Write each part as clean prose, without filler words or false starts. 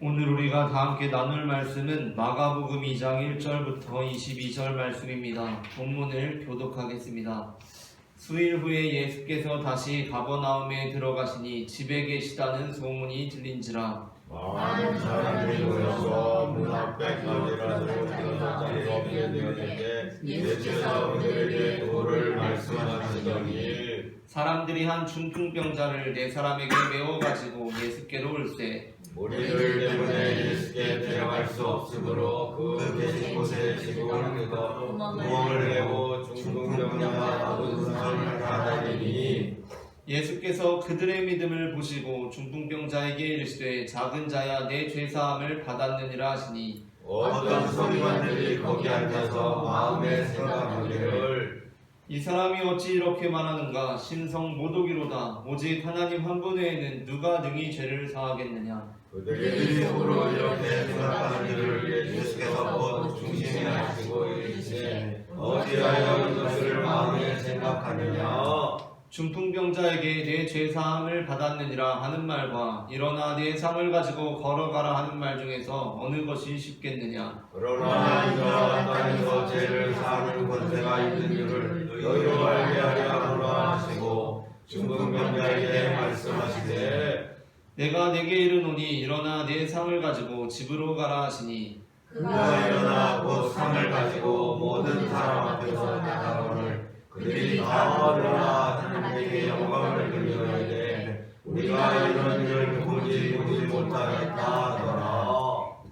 오늘 우리가 다 함께 나눌 말씀은 마가복음 2장 1절부터 22절 말씀입니다. 본문을 교독하겠습니다. 수일 후에 예수께서 다시 가버나움에 들어가시니 집에 계시다는 소문이 들린지라. 많은 사람들이 모여서 문 앞에 가지라도 자리가 없게 되었는데 예수께서 그들에게 도를 말씀하시더니 사람들이 한 중풍병자를 네 사람에게 메워가지고 예수께로 올세. 우리들 때문에 예수께 데려갈 수 없으므로 그 계신 곳에 지붕을 뜯어 구멍을 내고 중풍병자가 모든 사람을 다 다니니 예수께서 그들의 믿음을 보시고 중풍병자에게 이르시되 작은 자야 내 죄사함을 받았느니라 하시니 어떤 서기관들이 거기 앉아서 마음에 생각하기를 이 사람이 어찌 이렇게 말하는가? 신성 모독이로다. 오직 하나님 한 분 외에는 누가 능히 죄를 사하겠느냐? 그들이 속으로 이렇게 생각하는 일을 예수께서 곧 중심에 하시고 이르시되 어찌하여 이것을 마음에 생각하느냐. 중풍병자에게 내 죄사함을 받았느니라 하는 말과 일어나 내 상을 가지고 걸어가라 하는 말 중에서 어느 것이 쉽겠느냐? 그러나 이가 땅에서 죄를 사하는 권세가 있는 줄을 너희로 알게 하려 하노라 하시고 중풍병자에게 말씀하시되 내가 내게 이르노니 일어나 내 상을 가지고 집으로 가라 하시니 그가 일어나 곧 상을 가지고 모든 사람 앞에서 나가거늘 그들이 다 얻으라 하나님께 영광을 돌리되 우리가 이런 일을 보지 못하겠다 하더라.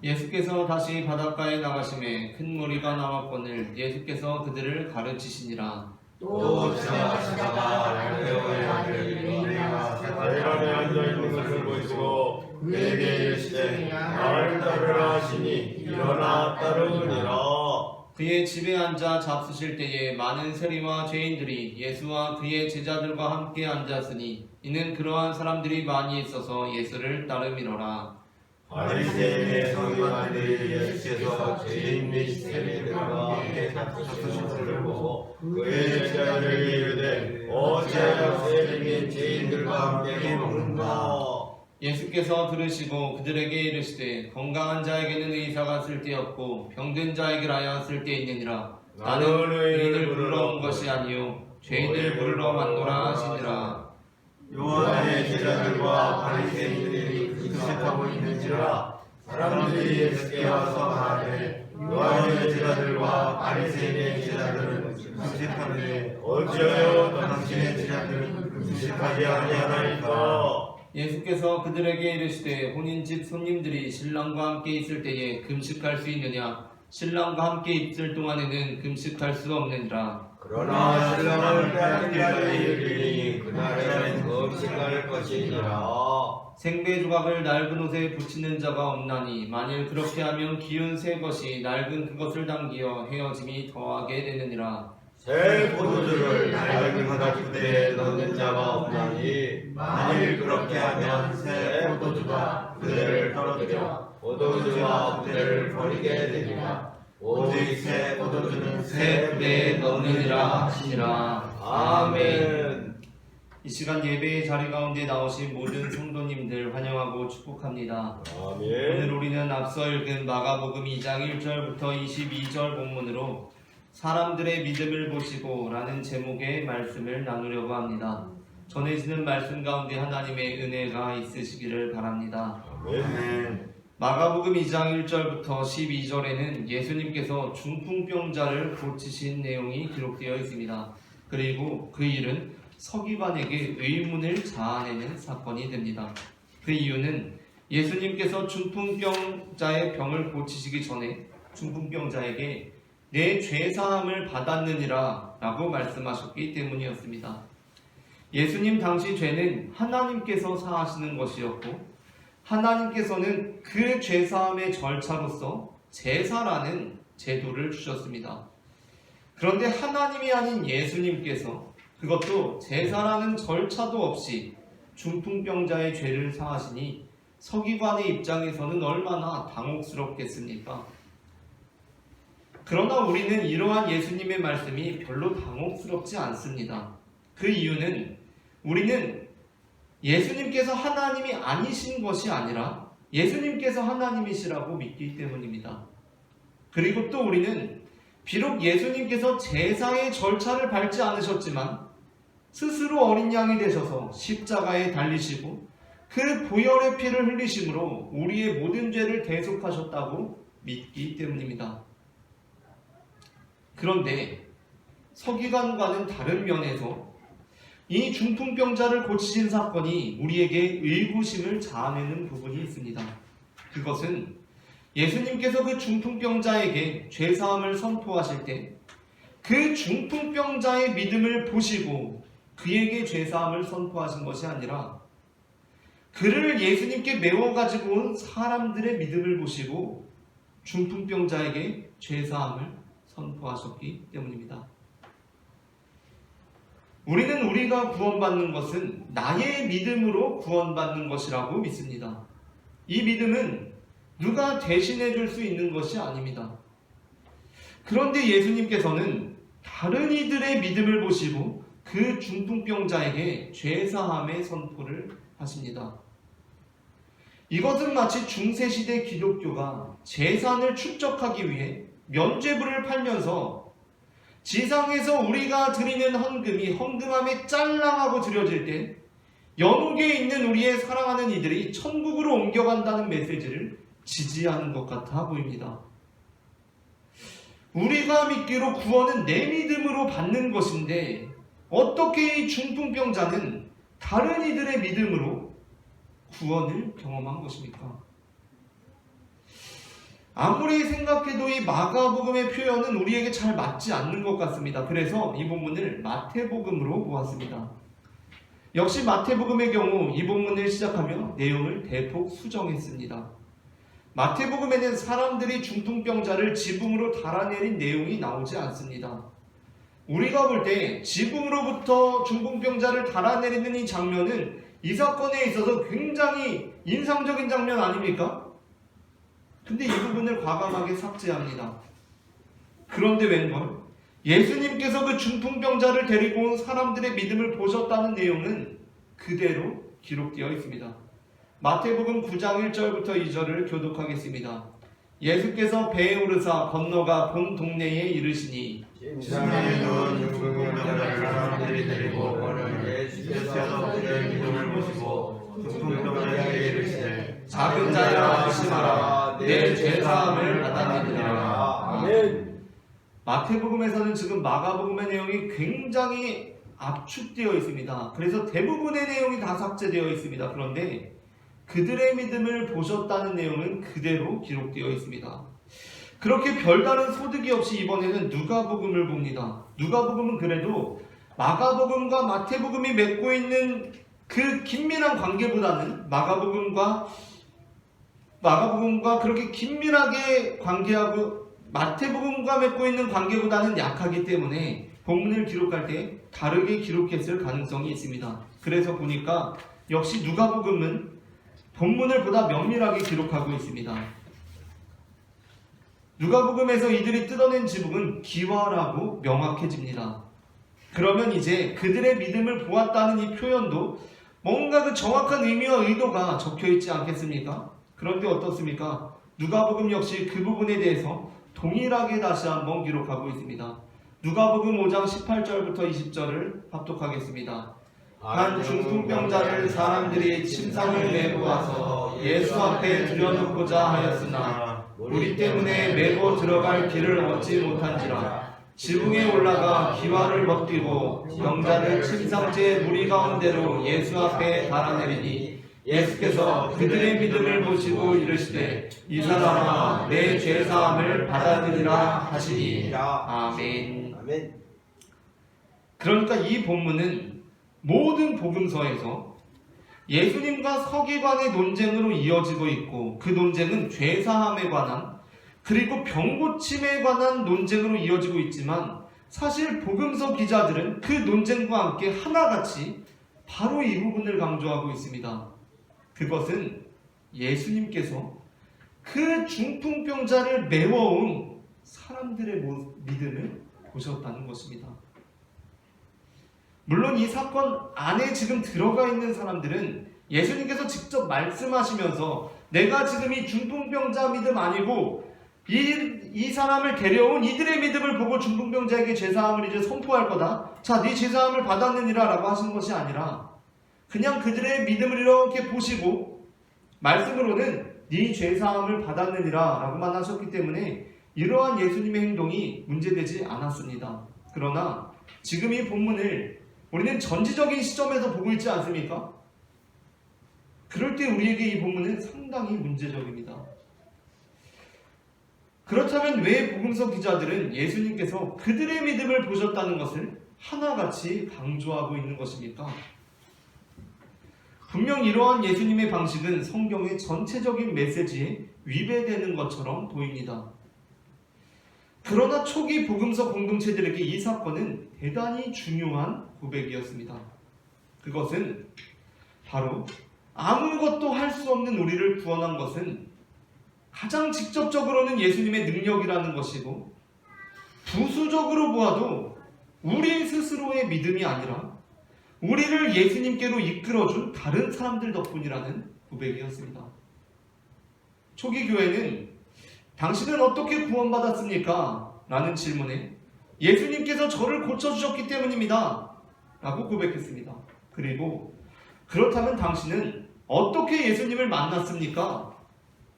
예수께서 다시 바닷가에 나가심에 큰 무리가 나왔거늘 예수께서 그들을 가르치시니라. 또 지나가시다가 알페오의 아들 요한이 대란에 앉아있는 것을 보시고 그에게 이르시되 나를 따르라 하시니 일어나 따르니라. 그의 집에 앉아 잡수실 때에 많은 세리와 죄인들이 예수와 그의 제자들과 함께 앉았으니 이는 그러한 사람들이 많이 있어서 예수를 따르미로라. 바리새인의 서기관들이 예수께서 죄인 및 세리들과 함께 잡수신 것을 보고 그의 제자들에게 이르되 어찌하여 세리 및 죄인들과 함께 먹는가. 예수께서 들으시고 그들에게 이르시되 건강한 자에게는 의사가 쓸데없고 병든 자에게라야 쓸데있느니라. 나는 의인을 부르러 온 것이 아니요 죄인을 부르러 왔노라 하시니라. 요한의 제자들과 바리새인들이 금식하고 있는지라 사람들이 예수께 와서 말하되 요한의 제자들과 바리새인의 제자들은 금식하는데 어찌하여 당신의 제자들은 금식하지 아니하나이까. 예수께서 그들에게 이르시되 혼인집 손님들이 신랑과 함께 있을 때에 금식할 수 있느냐? 신랑과 함께 있을 동안에는 금식할 수 없느니라. 그러나 신랑을 빼앗길 날이 이르리니 그날에는 금식할 것이니라. 생배 조각을 낡은 옷에 붙이는 자가 없나니 만일 그렇게 하면 기운 새 것이 낡은 그것을 당기어 헤어짐이 더하게 되느니라. 새 포도주를 낡은 가죽대에 넣는 자가 없나니 만일 그렇게 하면 새 포도주가 그대를 떨어뜨려 포도주와 그대를 버리게 되리라. 오직 새 포도주는 새 배에 넣느니라 하시니라. 아멘. 이 시간 예배의 자리 가운데 나오신 모든 성도님들 환영하고 축복합니다. 오늘 아멘. 우리는 앞서 읽은 마가복음 2장 1절부터 22절 본문으로 사람들의 믿음을 보시고 라는 제목의 말씀을 나누려고 합니다. 전해지는 말씀 가운데 하나님의 은혜가 있으시기를 바랍니다. 아멘. 마가복음 2장 1절부터 12절에는 예수님께서 중풍병자를 고치신 내용이 기록되어 있습니다. 그리고 그 일은 서기관에게 의문을 자아내는 사건이 됩니다. 그 이유는 예수님께서 중풍병자의 병을 고치시기 전에 중풍병자에게 내 죄사함을 받았느니라 라고 말씀하셨기 때문이었습니다. 예수님 당시 죄는 하나님께서 사하시는 것이었고 하나님께서는 그 죄사함의 절차로서 제사라는 제도를 주셨습니다. 그런데 하나님이 아닌 예수님께서 그것도 제사라는 절차도 없이 중풍병자의 죄를 사하시니 서기관의 입장에서는 얼마나 당혹스럽겠습니까? 그러나 우리는 이러한 예수님의 말씀이 별로 당혹스럽지 않습니다. 그 이유는 우리는 예수님께서 하나님이 아니신 것이 아니라 예수님께서 하나님이시라고 믿기 때문입니다. 그리고 또 우리는 비록 예수님께서 제사의 절차를 밟지 않으셨지만 스스로 어린 양이 되셔서 십자가에 달리시고 그 보혈의 피를 흘리심으로 우리의 모든 죄를 대속하셨다고 믿기 때문입니다. 그런데 서기관과는 다른 면에서 이 중풍병자를 고치신 사건이 우리에게 의구심을 자아내는 부분이 있습니다. 그것은 예수님께서 그 중풍병자에게 죄사함을 선포하실 때 그 중풍병자의 믿음을 보시고 그에게 죄사함을 선포하신 것이 아니라 그를 예수님께 메워가지고 온 사람들의 믿음을 보시고 중풍병자에게 죄사함을 선포하셨기 때문입니다. 우리는 우리가 구원받는 것은 나의 믿음으로 구원받는 것이라고 믿습니다. 이 믿음은 누가 대신해 줄 수 있는 것이 아닙니다. 그런데 예수님께서는 다른 이들의 믿음을 보시고 그 중풍병자에게 죄사함의 선포를 하십니다. 이것은 마치 중세시대 기독교가 재산을 축적하기 위해 면죄부를 팔면서 지상에서 우리가 드리는 헌금이 헌금함에 짤랑하고 드려질 때 연옥에 있는 우리의 사랑하는 이들이 천국으로 옮겨간다는 메시지를 지지하는 것 같아 보입니다. 우리가 믿기로 구원은 내 믿음으로 받는 것인데 어떻게 이 중풍병자는 다른 이들의 믿음으로 구원을 경험한 것입니까? 아무리 생각해도 이 마가복음의 표현은 우리에게 잘 맞지 않는 것 같습니다. 그래서 이 본문을 마태복음으로 보았습니다. 역시 마태복음의 경우 이 본문을 시작하며 내용을 대폭 수정했습니다. 마태복음에는 사람들이 중풍병자를 지붕으로 달아내린 내용이 나오지 않습니다. 우리가 볼 때 지붕으로부터 중풍병자를 달아내리는 이 장면은 이 사건에 있어서 굉장히 인상적인 장면 아닙니까? 근데 이 부분을 과감하게 삭제합니다. 그런데 웬걸? 예수님께서 그 중풍병자를 데리고 온 사람들의 믿음을 보셨다는 내용은 그대로 기록되어 있습니다. 마태복음 9장 1절부터 2절을 교독하겠습니다. 예수께서 배에 오르사 건너가 본 동네에 이르시니 지상에 누운 중풍병자를 사람들이 데리고 오는 예수께서 그들의 믿음을 보시고 중풍병자에게 이르시되 작은 자야 안심하라 내 죄사함을 받았느니라. 아멘. 마태복음에서는 지금 마가복음의 내용이 굉장히 압축되어 있습니다. 그래서 대부분의 내용이 다 삭제되어 있습니다. 그런데 그들의 믿음을 보셨다는 내용은 그대로 기록되어 있습니다. 그렇게 별다른 소득이 없이 이번에는 누가복음을 봅니다. 누가복음은 그래도 마가복음과 마태복음이 맺고 있는 그 긴밀한 관계보다는 마가복음과 그렇게 긴밀하게 관계하고 마태복음과 맺고 있는 관계보다는 약하기 때문에 본문을 기록할 때 다르게 기록했을 가능성이 있습니다. 그래서 보니까 역시 누가복음은 본문을 보다 면밀하게 기록하고 있습니다. 누가복음에서 이들이 뜯어낸 지붕은 기와라고 명확해집니다. 그러면 이제 그들의 믿음을 보았다는 이 표현도 뭔가 그 정확한 의미와 의도가 적혀있지 않겠습니까? 그런데 어떻습니까? 누가복음 역시 그 부분에 대해서 동일하게 다시 한번 기록하고 있습니다. 누가복음 5장 18절부터 20절을 합독하겠습니다. 한 중풍병자를 사람들이 침상을 메고 와서 예수 앞에 들여놓고자 하였으나 우리 때문에 메고 들어갈 길을 얻지 못한지라 지붕에 올라가 기와를 벗기고 병자를 침상째 무리 가운데로 예수 앞에 달아내리니 예수께서 그들의 믿음을 보시고 이르시되 이 사람아 내 죄사함을 받아들이라 하시니 아멘. 그러니까 이 본문은 모든 복음서에서 예수님과 서기관의 논쟁으로 이어지고 있고 그 논쟁은 죄사함에 관한 그리고 병고침에 관한 논쟁으로 이어지고 있지만 사실 복음서 기자들은 그 논쟁과 함께 하나같이 바로 이 부분을 강조하고 있습니다. 그것은 예수님께서 그 중풍병자를 메워온 사람들의 믿음을 보셨다는 것입니다. 물론 이 사건 안에 지금 들어가 있는 사람들은 예수님께서 직접 말씀하시면서 내가 지금 이 중풍병자 믿음 아니고 이 사람을 데려온 이들의 믿음을 보고 중풍병자에게 죄사함을 이제 선포할 거다. 자, 네 죄사함을 받았느니라 라고 하시는 것이 아니라 그냥 그들의 믿음을 이렇게 보시고 말씀으로는 네 죄사함을 받았느니라 라고만 하셨기 때문에 이러한 예수님의 행동이 문제되지 않았습니다. 그러나 지금 이 본문을 우리는 전지적인 시점에서 보고 있지 않습니까? 그럴 때 우리에게 이 본문은 상당히 문제적입니다. 그렇다면 왜 복음서 기자들은 예수님께서 그들의 믿음을 보셨다는 것을 하나같이 강조하고 있는 것입니까? 분명 이러한 예수님의 방식은 성경의 전체적인 메시지에 위배되는 것처럼 보입니다. 그러나 초기 복음서 공동체들에게 이 사건은 대단히 중요한 고백이었습니다. 그것은 바로 아무것도 할 수 없는 우리를 구원한 것은 가장 직접적으로는 예수님의 능력이라는 것이고 부수적으로 보아도 우리 스스로의 믿음이 아니라 우리를 예수님께로 이끌어준 다른 사람들 덕분이라는 고백이었습니다. 초기 교회는 당신은 어떻게 구원받았습니까? 라는 질문에 예수님께서 저를 고쳐주셨기 때문입니다. 라고 고백했습니다. 그리고 그렇다면 당신은 어떻게 예수님을 만났습니까?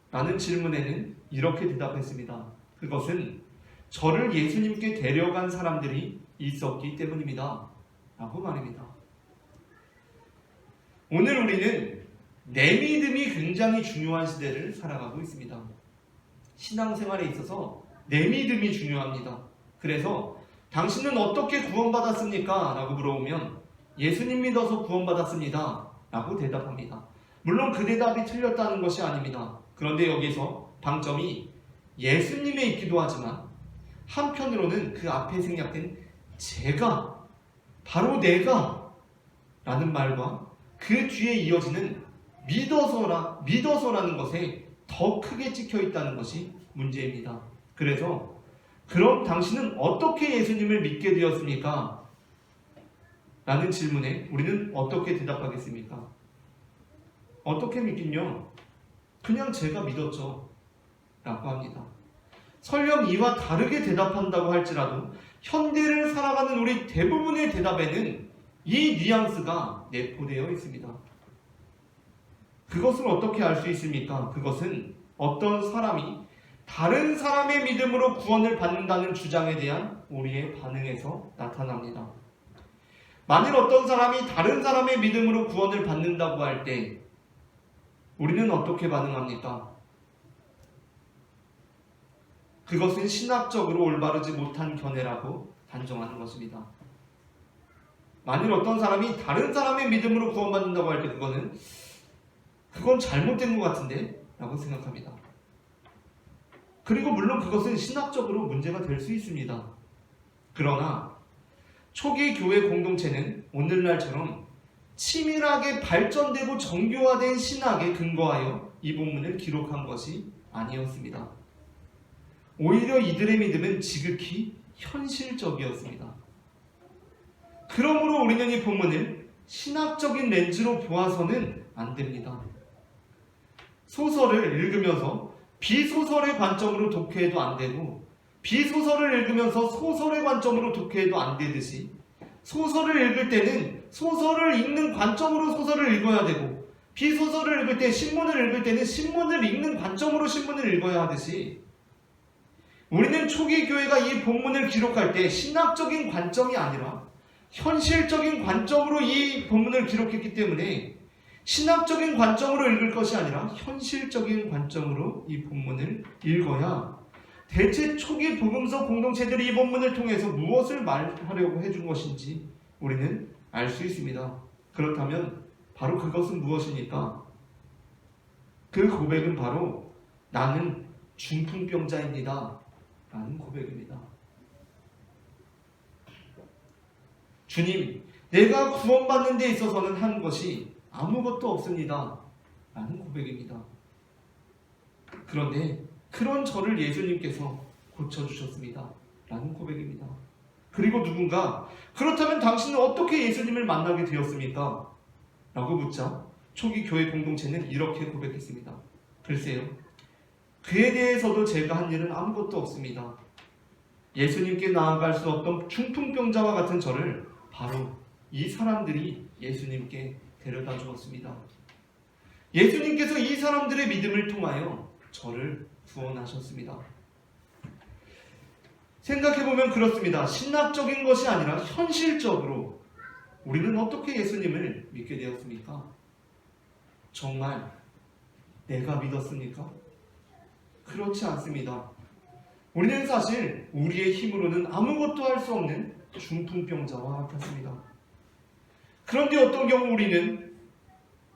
라는 질문에는 이렇게 대답했습니다. 그것은 저를 예수님께 데려간 사람들이 있었기 때문입니다. 라고 말입니다. 오늘 우리는 내 믿음이 굉장히 중요한 시대를 살아가고 있습니다. 신앙생활에 있어서 내 믿음이 중요합니다. 그래서 당신은 어떻게 구원받았습니까? 라고 물어보면 예수님 믿어서 구원받았습니다. 라고 대답합니다. 물론 그 대답이 틀렸다는 것이 아닙니다. 그런데 여기서 방점이 예수님에 있기도 하지만 한편으로는 그 앞에 생략된 제가, 바로 내가 라는 말과 그 뒤에 이어지는 믿어서라는 것에 더 크게 찍혀 있다는 것이 문제입니다. 그래서 그럼 당신은 어떻게 예수님을 믿게 되었습니까? 라는 질문에 우리는 어떻게 대답하겠습니까? 어떻게 믿긴요? 그냥 제가 믿었죠. 라고 합니다. 설령 이와 다르게 대답한다고 할지라도 현대를 살아가는 우리 대부분의 대답에는 이 뉘앙스가 내포되어 있습니다. 그것을 어떻게 알 수 있습니까? 그것은 어떤 사람이 다른 사람의 믿음으로 구원을 받는다는 주장에 대한 우리의 반응에서 나타납니다. 만일 어떤 사람이 다른 사람의 믿음으로 구원을 받는다고 할 때 우리는 어떻게 반응합니까? 그것은 신학적으로 올바르지 못한 견해라고 단정하는 것입니다. 만일 어떤 사람이 다른 사람의 믿음으로 구원받는다고 할 때 그건 잘못된 것 같은데? 라고 생각합니다. 그리고 물론 그것은 신학적으로 문제가 될 수 있습니다. 그러나 초기 교회 공동체는 오늘날처럼 치밀하게 발전되고 정교화된 신학에 근거하여 이 본문을 기록한 것이 아니었습니다. 오히려 이들의 믿음은 지극히 현실적이었습니다. 그러므로 우리는 이 본문을 신학적인 렌즈로 보아서는 안 됩니다. 소설을 읽으면서 비소설의 관점으로 독해해도 안 되고 비소설을 읽으면서 소설의 관점으로 독해해도 안 되듯이 소설을 읽을 때는 소설을 읽는 관점으로 소설을 읽어야 되고 비소설을 읽을 때 신문을 읽을 때는 신문을 읽는 관점으로 신문을 읽어야 하듯이 우리는 초기 교회가 이 본문을 기록할 때 신학적인 관점이 아니라 현실적인 관점으로 이 본문을 기록했기 때문에 신학적인 관점으로 읽을 것이 아니라 현실적인 관점으로 이 본문을 읽어야 대체 초기 복음서 공동체들이 이 본문을 통해서 무엇을 말하려고 해준 것인지 우리는 알 수 있습니다. 그렇다면 바로 그것은 무엇입니까? 그 고백은 바로 나는 중풍병자입니다 라는 고백입니다. 주님, 내가 구원받는 데 있어서는 한 것이 아무것도 없습니다 라는 고백입니다. 그런데 그런 저를 예수님께서 고쳐주셨습니다 라는 고백입니다. 그리고 누군가 그렇다면 당신은 어떻게 예수님을 만나게 되었습니까? 라고 묻자 초기 교회 공동체는 이렇게 고백했습니다. 글쎄요, 그에 대해서도 제가 한 일은 아무것도 없습니다. 예수님께 나아갈 수 없던 중풍병자와 같은 저를 바로 이 사람들이 예수님께 데려다 주었습니다. 예수님께서 이 사람들의 믿음을 통하여 저를 구원하셨습니다. 생각해보면 그렇습니다. 신학적인 것이 아니라 현실적으로 우리는 어떻게 예수님을 믿게 되었습니까? 정말 내가 믿었습니까? 그렇지 않습니다. 우리는 사실 우리의 힘으로는 아무것도 할 수 없는 중풍병자와 같았습니다. 그런데 어떤 경우 우리는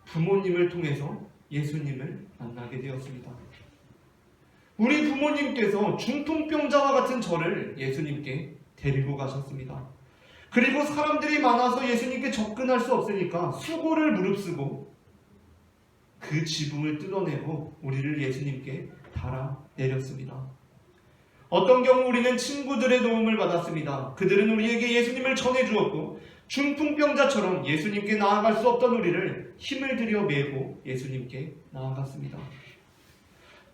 부모님을 통해서 예수님을 만나게 되었습니다. 우리 부모님께서 중풍병자와 같은 저를 예수님께 데리고 가셨습니다. 그리고 사람들이 많아서 예수님께 접근할 수 없으니까 수고를 무릅쓰고 그 지붕을 뜯어내고 우리를 예수님께 달아내렸습니다. 어떤 경우 우리는 친구들의 도움을 받았습니다. 그들은 우리에게 예수님을 전해주었고 중풍병자처럼 예수님께 나아갈 수 없던 우리를 힘을 들여 메고 예수님께 나아갔습니다.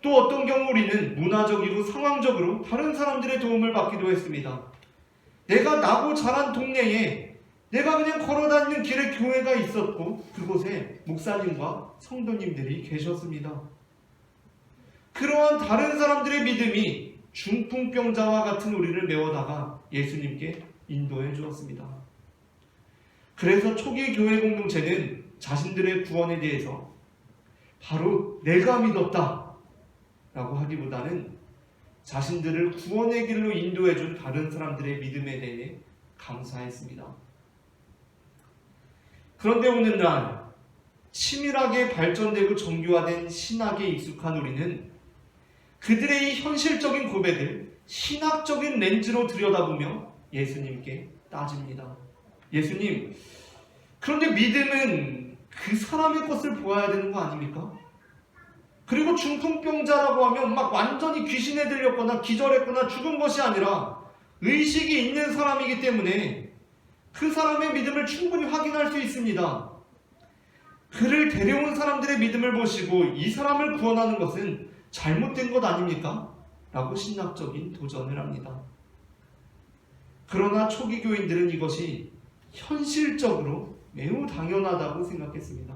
또 어떤 경우 우리는 문화적이고 상황적으로 다른 사람들의 도움을 받기도 했습니다. 내가 나고 자란 동네에 내가 그냥 걸어다니는 길에 교회가 있었고 그곳에 목사님과 성도님들이 계셨습니다. 그러한 다른 사람들의 믿음이 중풍병자와 같은 우리를 메워다가 예수님께 인도해 주었습니다. 그래서 초기 교회 공동체는 자신들의 구원에 대해서 바로 내가 믿었다 라고 하기보다는 자신들을 구원의 길로 인도해 준 다른 사람들의 믿음에 대해 감사했습니다. 그런데 오늘날 치밀하게 발전되고 정교화된 신학에 익숙한 우리는 그들의 이 현실적인 고백을 신학적인 렌즈로 들여다보며 예수님께 따집니다. 예수님, 그런데 믿음은 그 사람의 것을 보아야 되는 거 아닙니까? 그리고 중풍병자라고 하면 막 완전히 귀신에 들렸거나 기절했거나 죽은 것이 아니라 의식이 있는 사람이기 때문에 그 사람의 믿음을 충분히 확인할 수 있습니다. 그를 데려온 사람들의 믿음을 보시고 이 사람을 구원하는 것은 잘못된 것 아닙니까? 라고 신학적인 도전을 합니다. 그러나 초기 교인들은 이것이 현실적으로 매우 당연하다고 생각했습니다.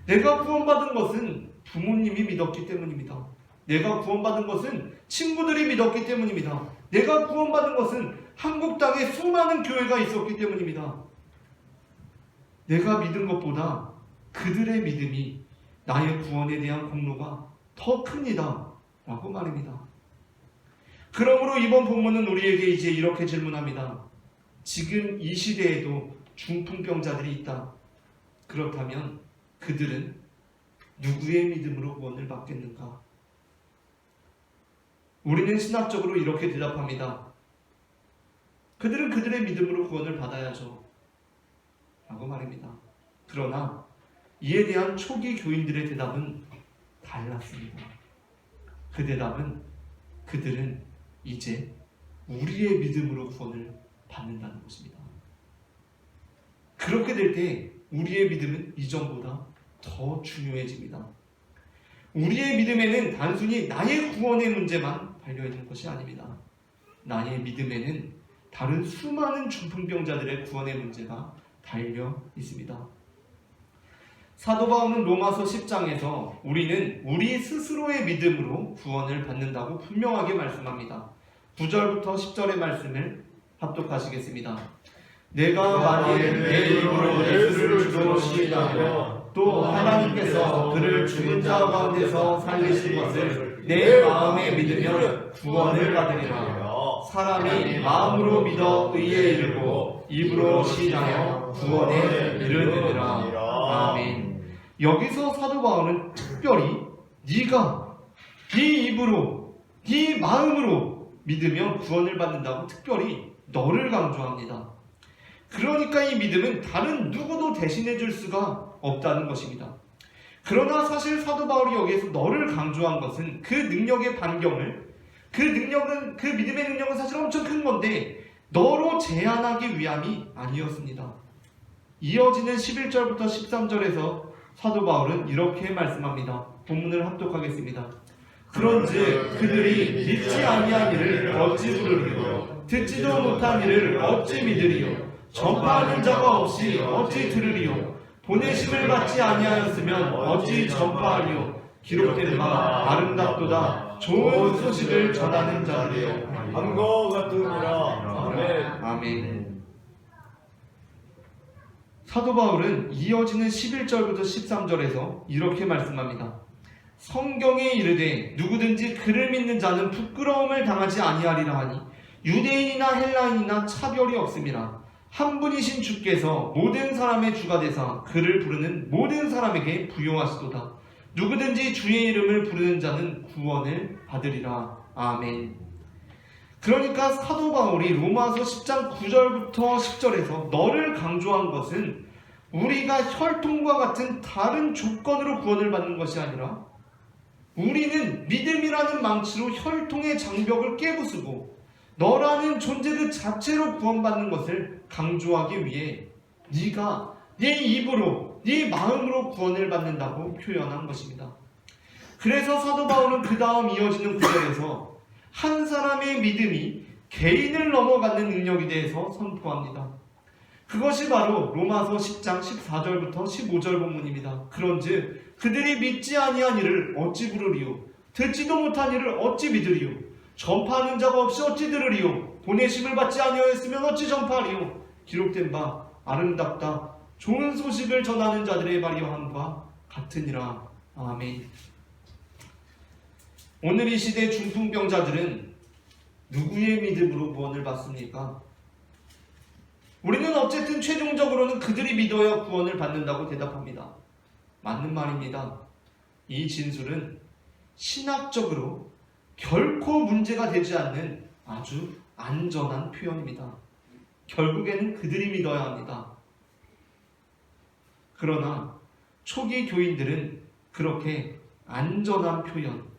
내가 구원받은 것은 부모님이 믿었기 때문입니다. 내가 구원받은 것은 친구들이 믿었기 때문입니다. 내가 구원받은 것은 한국 땅에 수많은 교회가 있었기 때문입니다. 내가 믿은 것보다 그들의 믿음이 나의 구원에 대한 공로가 더 큽니다. 라고 말입니다. 그러므로 이번 본문은 우리에게 이제 이렇게 질문합니다. 지금 이 시대에도 중풍병자들이 있다. 그렇다면 그들은 누구의 믿음으로 구원을 받겠는가? 우리는 신학적으로 이렇게 대답합니다. 그들은 그들의 믿음으로 구원을 받아야죠. 라고 말입니다. 그러나 이에 대한 초기 교인들의 대답은 달랐습니다. 그 대답은 그들은 이제 우리의 믿음으로 구원을 받는다는 것입니다. 그렇게 될 때 우리의 믿음은 이전보다 더 중요해집니다. 우리의 믿음에는 단순히 나의 구원의 문제만 달려있는 것이 아닙니다. 나의 믿음에는 다른 수많은 중풍병자들의 구원의 문제가 달려 있습니다. 사도 바울은 로마서 10장에서 우리는 우리 스스로의 믿음으로 구원을 받는다고 분명하게 말씀합니다. 9절부터 10절의 말씀을 합독하시겠습니다. 내가 만일 내 입으로 예수를 주로 시인하며 또 하나님께서 그를 죽은 자 가운데서 살리신 것을 내 마음에 믿으면 구원을 받으리라. 사람이 마음으로 믿어 의에 이르고 입으로 시인하여 구원에 이르느니라. 아멘. 여기서 사도 바울은 특별히 네가 네 입으로 네 마음으로 믿으면 구원을 받는다고 특별히 너를 강조합니다. 그러니까 이 믿음은 다른 누구도 대신해 줄 수가 없다는 것입니다. 그러나 사실 사도 바울이 여기에서 너를 강조한 것은 그 능력의 반경을 그 믿음의 능력은 사실 엄청 큰 건데 너로 제한하기 위함이 아니었습니다. 이어지는 11절부터 13절에서 사도 바울은 이렇게 말씀합니다. 본문을 합독하겠습니다. 그런즉 그들이 믿지 아니한 이를 어찌 부르리요? 듣지도 못한 이를 어찌 믿으리요? 전파하는 자가 없이 어찌 들으리요? 보내심을 받지 아니하였으면 어찌 전파하리요? 기록된 바 아름답도다 좋은 소식을 전하는 자들이요. 한것 같으니라. 아멘. 아멘. 사도 바울은 이어지는 11절부터 13절에서 이렇게 말씀합니다. 성경에 이르되 누구든지 그를 믿는 자는 부끄러움을 당하지 아니하리라 하니 유대인이나 헬라인이나 차별이 없음이라. 한 분이신 주께서 모든 사람의 주가 되사 그를 부르는 모든 사람에게 부요하시도다. 누구든지 주의 이름을 부르는 자는 구원을 받으리라. 아멘. 그러니까 사도 바울이 로마서 10장 9절부터 10절에서 너를 강조한 것은 우리가 혈통과 같은 다른 조건으로 구원을 받는 것이 아니라 우리는 믿음이라는 망치로 혈통의 장벽을 깨부수고 너라는 존재 그 자체로 구원받는 것을 강조하기 위해 네가 네 입으로 네 마음으로 구원을 받는다고 표현한 것입니다. 그래서 사도 바울은 그 다음 이어지는 구절에서 한 사람의 믿음이 개인을 넘어가는 능력에 대해서 선포합니다. 그것이 바로 로마서 10장 14절부터 15절 본문입니다. 그런즉 그들이 믿지 아니한 이를 어찌 부르리요? 듣지도 못한 이를 어찌 믿으리요? 전파하는 자가 없이 어찌 들으리요? 보내심을 받지 아니하였으면 어찌 전파하리요? 기록된 바 아름답다 좋은 소식을 전하는 자들의 발휘함과 같으니라. 아멘. 오늘 이 시대 중풍병자들은 누구의 믿음으로 구원을 받습니까? 우리는 어쨌든 최종적으로는 그들이 믿어야 구원을 받는다고 대답합니다. 맞는 말입니다. 이 진술은 신학적으로 결코 문제가 되지 않는 아주 안전한 표현입니다. 결국에는 그들이 믿어야 합니다. 그러나 초기 교인들은 그렇게 안전한 표현,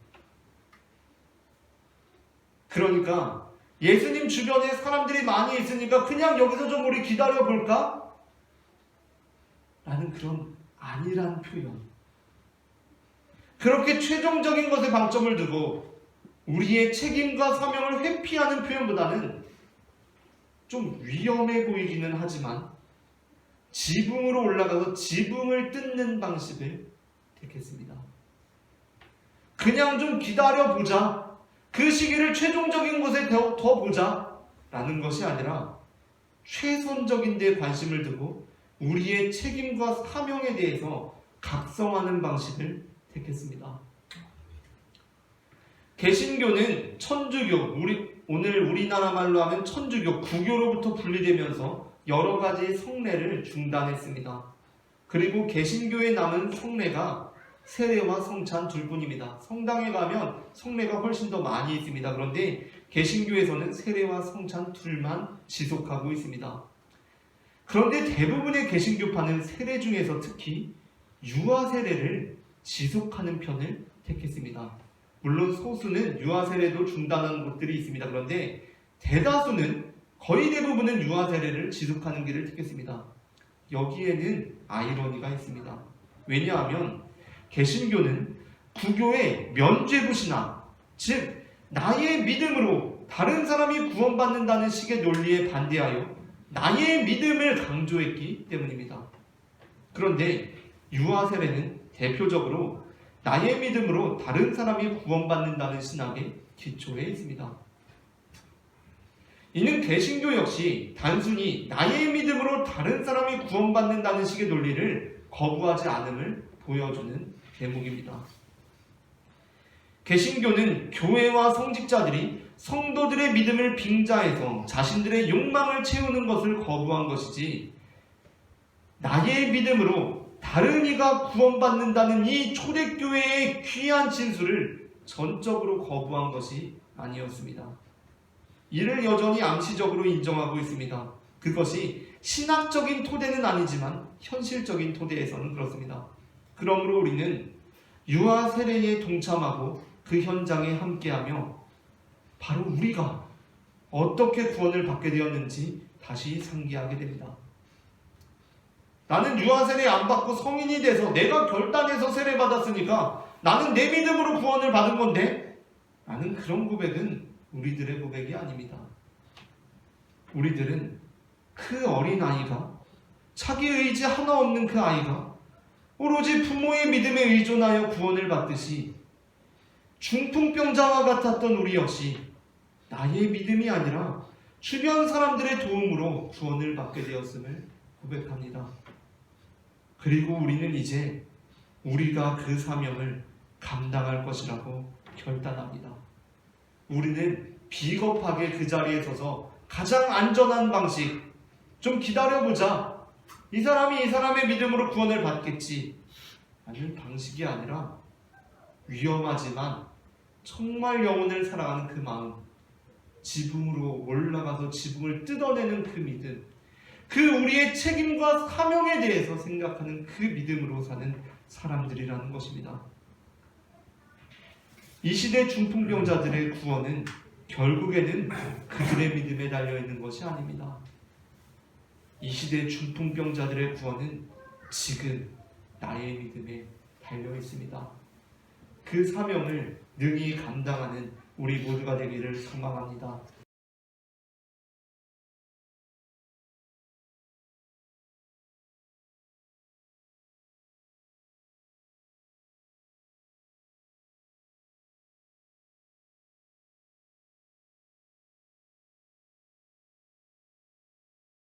그러니까 예수님 주변에 사람들이 많이 있으니까 그냥 여기서 좀 우리 기다려 볼까? 라는 그런 안일한 표현, 그렇게 최종적인 것에 방점을 두고 우리의 책임과 사명을 회피하는 표현보다는 좀 위험해 보이기는 하지만 지붕으로 올라가서 지붕을 뜯는 방식을 택했습니다. 그냥 좀 기다려보자, 그 시기를 최종적인 것에 더 보자 라는 것이 아니라 최선적인 데 관심을 두고 우리의 책임과 사명에 대해서 각성하는 방식을 택했습니다. 개신교는 천주교, 오늘 우리나라 말로 하면 천주교, 구교로부터 분리되면서 여러 가지 성례를 중단했습니다. 그리고 개신교에 남은 성례가 세례와 성찬 둘뿐입니다. 성당에 가면 성례가 훨씬 더 많이 있습니다. 그런데 개신교에서는 세례와 성찬 둘만 지속하고 있습니다. 그런데 대부분의 개신교파는 세례 중에서 특히 유아 세례를 지속하는 편을 택했습니다. 물론 소수는 유아 세례도 중단하는 곳들이 있습니다. 그런데 대다수는, 거의 대부분은 유아 세례를 지속하는 길을 택했습니다. 여기에는 아이러니가 있습니다. 왜냐하면 개신교는 구교의 면죄부신앙, 즉 나의 믿음으로 다른 사람이 구원받는다는 식의 논리에 반대하여 나의 믿음을 강조했기 때문입니다. 그런데 유아 세례는 대표적으로 나의 믿음으로 다른 사람이 구원받는다는 신학의 기초에 있습니다. 이는 개신교 역시 단순히 나의 믿음으로 다른 사람이 구원받는다는 식의 논리를 거부하지 않음을 보여주는 대목입니다. 개신교는 교회와 성직자들이 성도들의 믿음을 빙자해서 자신들의 욕망을 채우는 것을 거부한 것이지, 나의 믿음으로 다른 이가 구원받는다는 이 초대교회의 귀한 진술을 전적으로 거부한 것이 아니었습니다. 이를 여전히 암시적으로 인정하고 있습니다. 그것이 신학적인 토대는 아니지만 현실적인 토대에서는 그렇습니다. 그러므로 우리는 유아 세례에 동참하고 그 현장에 함께하며 바로 우리가 어떻게 구원을 받게 되었는지 다시 상기하게 됩니다. 나는 유아 세례 안 받고 성인이 돼서 내가 결단해서 세례 받았으니까 나는 내 믿음으로 구원을 받은 건데, 나는 그런 고백은 우리들의 고백이 아닙니다. 우리들은 그 어린 아이가, 자기 의지 하나 없는 그 아이가 오로지 부모의 믿음에 의존하여 구원을 받듯이 중풍병자와 같았던 우리 역시 나의 믿음이 아니라 주변 사람들의 도움으로 구원을 받게 되었음을 고백합니다. 그리고 우리는 이제 우리가 그 사명을 감당할 것이라고 결단합니다. 우리는 비겁하게 그 자리에 서서 가장 안전한 방식, 좀 기다려보자, 이 사람이 이 사람의 믿음으로 구원을 받겠지 라는 방식이 아니라 위험하지만 정말 영혼을 사랑하는 그 마음, 지붕으로 올라가서 지붕을 뜯어내는 그 믿음, 그 우리의 책임과 사명에 대해서 생각하는 그 믿음으로 사는 사람들이라는 것입니다. 이 시대 중풍병자들의 구원은 결국에는 그들의 믿음에 달려있는 것이 아닙니다. 이 시대 중풍병자들의 구원은 지금 나의 믿음에 달려있습니다. 그 사명을 능히 감당하는 우리 모두가 되기를 소망합니다.